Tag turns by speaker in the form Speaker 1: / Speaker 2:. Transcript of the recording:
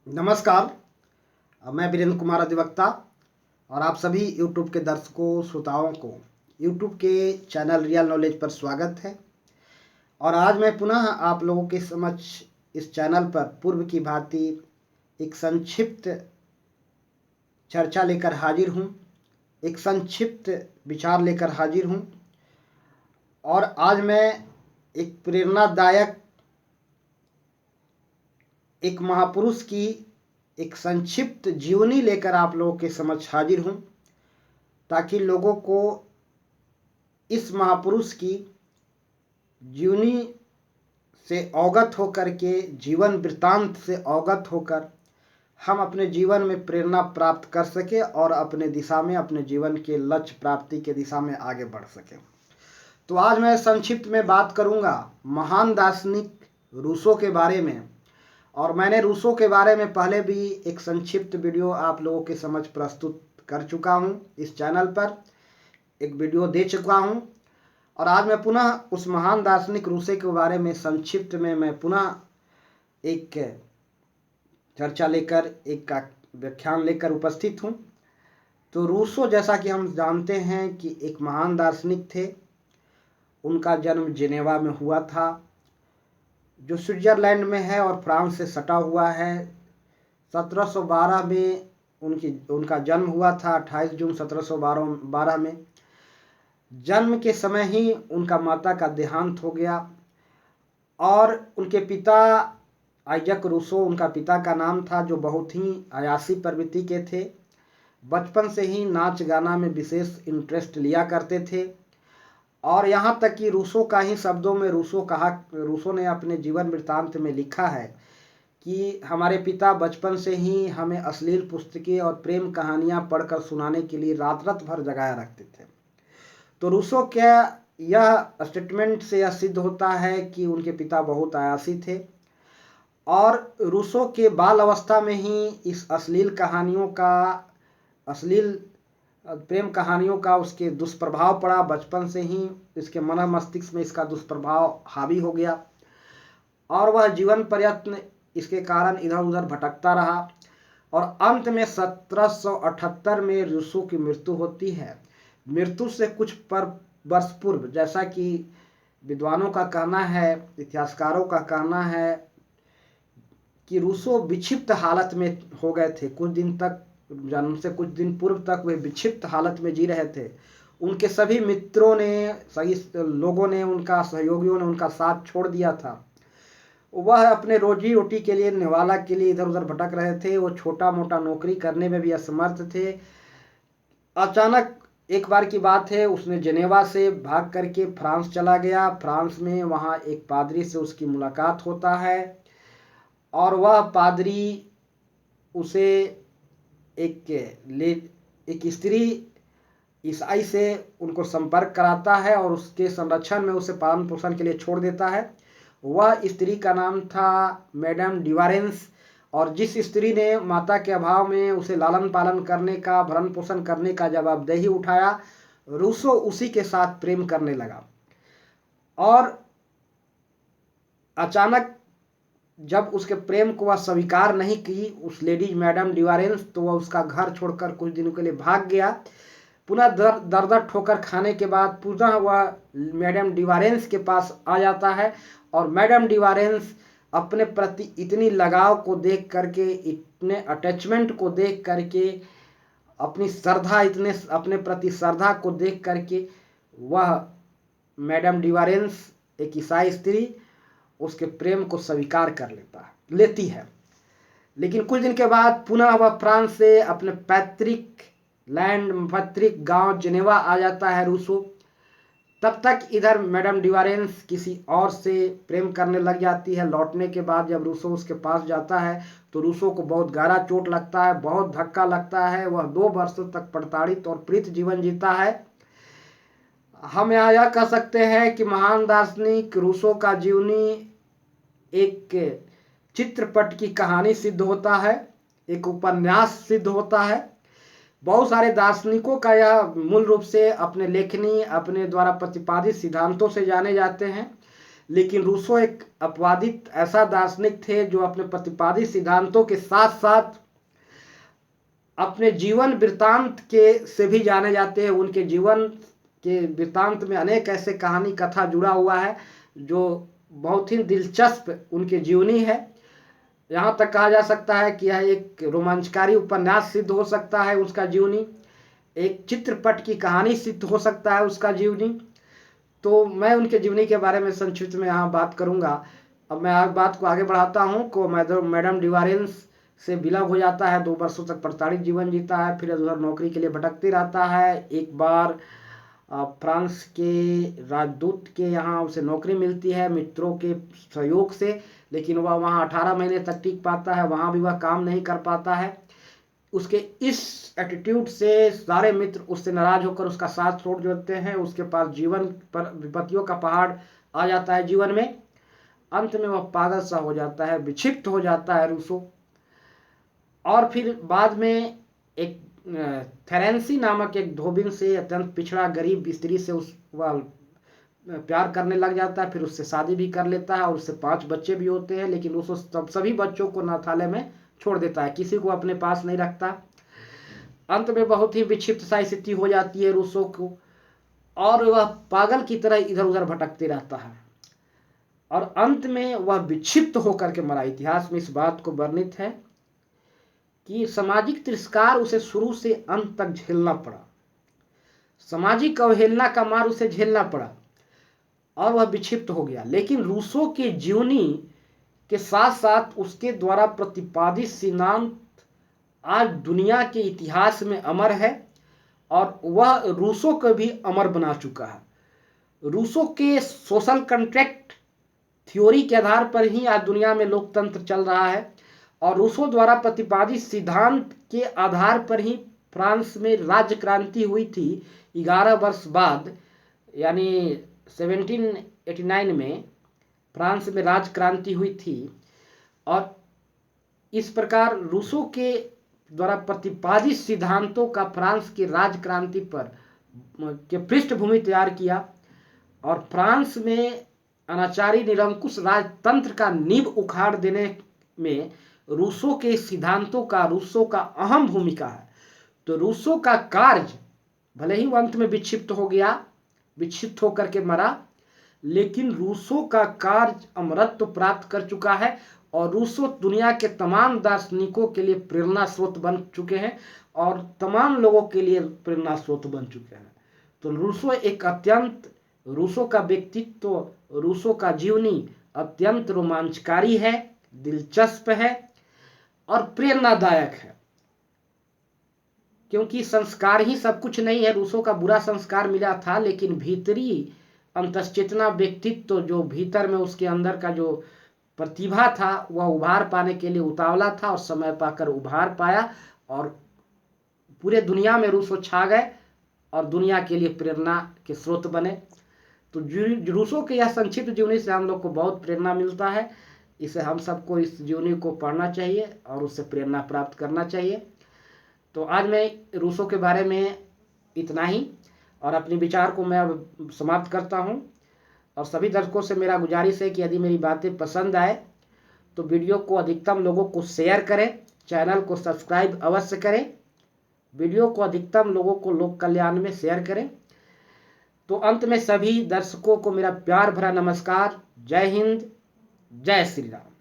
Speaker 1: नमस्कार। मैं वीरेंद्र कुमार अधिवक्ता और आप सभी यूट्यूब के दर्शकों श्रोताओं को यूट्यूब के चैनल रियल नॉलेज पर स्वागत है। और आज मैं पुनः आप लोगों के समक्ष इस चैनल पर पूर्व की भांति एक संक्षिप्त चर्चा लेकर हाजिर हूँ, एक संक्षिप्त विचार लेकर हाजिर हूँ। और आज मैं एक प्रेरणादायक एक महापुरुष की एक संक्षिप्त जीवनी लेकर आप लोगों के समक्ष हाजिर हूँ, ताकि लोगों को इस महापुरुष की जीवनी से अवगत होकर के, जीवन वृत्तांत से अवगत होकर हम अपने जीवन में प्रेरणा प्राप्त कर सके और अपने दिशा में, अपने जीवन के लक्ष्य प्राप्ति के दिशा में आगे बढ़ सके। तो आज मैं संक्षिप्त में बात करूंगा महान दार्शनिक रूसो के बारे में। और मैंने रूसो के बारे में पहले भी एक संक्षिप्त वीडियो आप लोगों के समक्ष प्रस्तुत कर चुका हूं, इस चैनल पर एक वीडियो दे चुका हूं। और आज मैं पुनः उस महान दार्शनिक रूसो के बारे में संक्षिप्त में मैं पुनः एक चर्चा लेकर, एक व्याख्यान लेकर उपस्थित हूं। तो रूसो, जैसा कि हम जानते हैं कि एक महान दार्शनिक थे। उनका जन्म जिनेवा में हुआ था, जो स्विट्जरलैंड में है और फ्रांस से सटा हुआ है। 1712 में उनका जन्म हुआ था, 28 जून 1712 में। जन्म के समय ही उनका माता का देहांत हो गया। और उनके पिता आइजक रूसो उनका पिता का नाम था, जो बहुत ही अयासी प्रवृत्ति के थे। बचपन से ही नाच गाना में विशेष इंटरेस्ट लिया करते थे। और यहाँ तक कि रूसो का ही शब्दों में रूसो ने अपने जीवन वृत्तांत में लिखा है कि हमारे पिता बचपन से ही हमें अश्लील पुस्तकें और प्रेम कहानियाँ पढ़कर सुनाने के लिए रात रात भर जगाया रखते थे। तो रूसो के यह स्टेटमेंट से यह सिद्ध होता है कि उनके पिता बहुत आयासी थे। और रूसो के बाल अवस्था में ही इस अश्लील प्रेम कहानियों का उसके दुष्प्रभाव पड़ा। बचपन से ही इसके मन मस्तिष्क में इसका दुष्प्रभाव हावी हो गया और वह जीवन पर्यंत इसके कारण इधर उधर भटकता रहा। और अंत में 1778 में रूसो की मृत्यु होती है। मृत्यु से कुछ वर्ष पूर्व, जैसा कि विद्वानों का कहना है, इतिहासकारों का कहना है कि रूसो विक्षिप्त हालत में हो गए थे। कुछ दिन तक, जन्म से कुछ दिन पूर्व तक वे विक्षिप्त हालत में जी रहे थे। उनके सभी मित्रों ने, सही लोगों ने, उनका सहयोगियों ने उनका साथ छोड़ दिया था। वह अपने रोजी रोटी के लिए, निवाला के लिए इधर उधर भटक रहे थे। वो छोटा मोटा नौकरी करने में भी असमर्थ थे। अचानक एक बार की बात है, उसने जेनेवा से भाग करके फ्रांस चला गया। फ्रांस में वहाँ एक पादरी से उसकी मुलाकात होता है और वह पादरी उसे एक स्त्री ईसाई से उनको संपर्क कराता है और उसके संरक्षण में उसे पालन पोषण के लिए छोड़ देता है। वह स्त्री का नाम था मैडम डिवारेंस। और जिस स्त्री ने माता के अभाव में उसे लालन पालन करने का, भरण पोषण करने का जवाबदेही उठाया, रूसो उसी के साथ प्रेम करने लगा। और अचानक जब उसके प्रेम को वह स्वीकार नहीं की, उस लेडीज मैडम डिवारेंस, तो वह उसका घर छोड़कर कुछ दिनों के लिए भाग गया। पुनः दर ठोकर खाने के बाद पुनः वह मैडम डिवारेंस के पास आ जाता है। और मैडम डिवारेंस अपने प्रति इतनी लगाव को देख करके, इतने अटैचमेंट को देख करके, अपने प्रति श्रद्धा को देख करके, वह मैडम डिवारेंस, एक ईसाई स्त्री, उसके प्रेम को स्वीकार कर लेती है। लेकिन कुछ दिन के बाद पुनः वह फ्रांस से अपने पैतृक गांव जिनेवा आ जाता है रूसो। तब तक इधर मैडम डिवारेंस किसी और से प्रेम करने लग जाती है। लौटने के बाद जब रूसो उसके पास जाता है तो रूसो को बहुत गहरा चोट लगता है, बहुत धक्का लगता है। वह 2 वर्षों तक प्रताड़ित और प्रीत जीवन जीता है। हम यहाँ यह कह सकते हैं कि महान दार्शनिक रूसो का जीवनी एक चित्रपट की कहानी सिद्ध होता है, एक उपन्यास सिद्ध होता है। बहुत सारे दार्शनिकों का यह मूल रूप से अपने लेखनी, अपने द्वारा प्रतिपादित सिद्धांतों से जाने जाते हैं। लेकिन रूसो एक अपवादित ऐसा दार्शनिक थे जो अपने प्रतिपादित सिद्धांतों के साथ साथ अपने जीवन वृत्तांत के से भी जाने जाते हैं। उनके जीवन के वृत्तांत में अनेक ऐसे कहानी कथा जुड़ा हुआ है जो बहुत ही दिलचस्प उनकी जीवनी है। यहाँ तक कहा जा सकता है कि यह एक रोमांचकारी उपन्यास सिद्ध हो सकता है उसका जीवनी, एक चित्रपट की कहानी सिद्ध हो सकता है उसका जीवनी। तो मैं उनके जीवनी के बारे में संक्षिप्त में यहाँ बात करूँगा। अब मैं बात को आगे बढ़ाता हूँ को मैडम डिवारेंस से विलग हो जाता है, 2 वर्षों तक प्रताड़ित जीवन जीता है, फिर उधर नौकरी के लिए भटकते रहता है। एक बार फ्रांस के राजदूत के यहाँ उसे नौकरी मिलती है मित्रों के सहयोग से, लेकिन वह वहाँ 18 महीने तक टिक पाता है, वहाँ भी वह काम नहीं कर पाता है। उसके इस एटीट्यूड से सारे मित्र उससे नाराज होकर उसका साथ छोड़ देते हैं। उसके पास जीवन पर विपत्तियों का पहाड़ आ जाता है जीवन में। अंत में वह पागल सा हो जाता है, विक्षिप्त हो जाता है रूसो। और फिर बाद में एक थेरेंसी नामक एक धोबिन से, अत्यंत पिछड़ा गरीब स्त्री से वह प्यार करने लग जाता है। फिर उससे शादी भी कर लेता है और उससे 5 बच्चे भी होते हैं, लेकिन रूसो सभी बच्चों को अनाथालय में छोड़ देता है, किसी को अपने पास नहीं रखता। अंत में बहुत ही विक्षिप्त सा स्थिति हो जाती है रूसो को, और वह पागल की तरह इधर उधर भटकते रहता है और अंत में वह विक्षिप्त होकर के मरा। इतिहास में इस बात को वर्णित है कि सामाजिक तिरस्कार उसे शुरू से अंत तक झेलना पड़ा, सामाजिक अवहेलना का मार उसे झेलना पड़ा और वह विक्षिप्त हो गया। लेकिन रूसो की जीवनी के साथ साथ उसके द्वारा प्रतिपादित सिद्धांत आज दुनिया के इतिहास में अमर है और वह रूसो को भी अमर बना चुका है। रूसो के सोशल कॉन्ट्रैक्ट थ्योरी के आधार पर ही आज दुनिया में लोकतंत्र चल रहा है और रूसो द्वारा प्रतिपादित सिद्धांत के आधार पर ही फ्रांस में राज्य क्रांति हुई थी 11 वर्ष बाद, यानी 1789 में फ्रांस में राज क्रांति हुई थी। और इस प्रकार रूसो के द्वारा प्रतिपादित सिद्धांतों का फ्रांस की राज क्रांति पर के पृष्ठभूमि तैयार किया और फ्रांस में अनाचारी निरंकुश राजतंत्र का नींव उखाड़ देने में रूसो के सिद्धांतों का, रूसो का अहम भूमिका है। तो रूसो का कार्य भले ही अंत में विक्षिप्त हो गया, विक्षिप्त होकर के मरा, लेकिन रूसो का कार्य अमरत्व प्राप्त कर चुका है और रूसो दुनिया के तमाम दार्शनिकों के लिए प्रेरणा स्रोत बन चुके हैं और तमाम लोगों के लिए प्रेरणा स्रोत बन चुके हैं। तो रूसो एक अत्यंत, रूसो का व्यक्तित्व, रूसो का जीवनी अत्यंत रोमांचकारी है, दिलचस्प है और प्रेरणादायक है, क्योंकि संस्कार ही सब कुछ नहीं है। रूसो का बुरा संस्कार मिला था, लेकिन भीतरी अंतश्चेतना व्यक्तित्व जो भीतर में उसके अंदर का जो प्रतिभा था वह उभार पाने के लिए उतावला था और समय पाकर उभार पाया और पूरे दुनिया में रूसो छा गए और दुनिया के लिए प्रेरणा के स्रोत बने। तो रूसो के यह संक्षिप्त जीवनी से हम लोग को बहुत प्रेरणा मिलता है। इसे हम सबको इस जीवनी को पढ़ना चाहिए और उससे प्रेरणा प्राप्त करना चाहिए। तो आज मैं रूसो के बारे में इतना ही और अपने विचार को मैं अब समाप्त करता हूँ। और सभी दर्शकों से मेरा गुजारिश है कि यदि मेरी बातें पसंद आए तो वीडियो को अधिकतम लोगों को शेयर करें, चैनल को सब्सक्राइब अवश्य करें, वीडियो को अधिकतम लोगों को लोक कल्याण में शेयर करें। तो अंत में सभी दर्शकों को मेरा प्यार भरा नमस्कार। जय हिंद, जय श्री राम।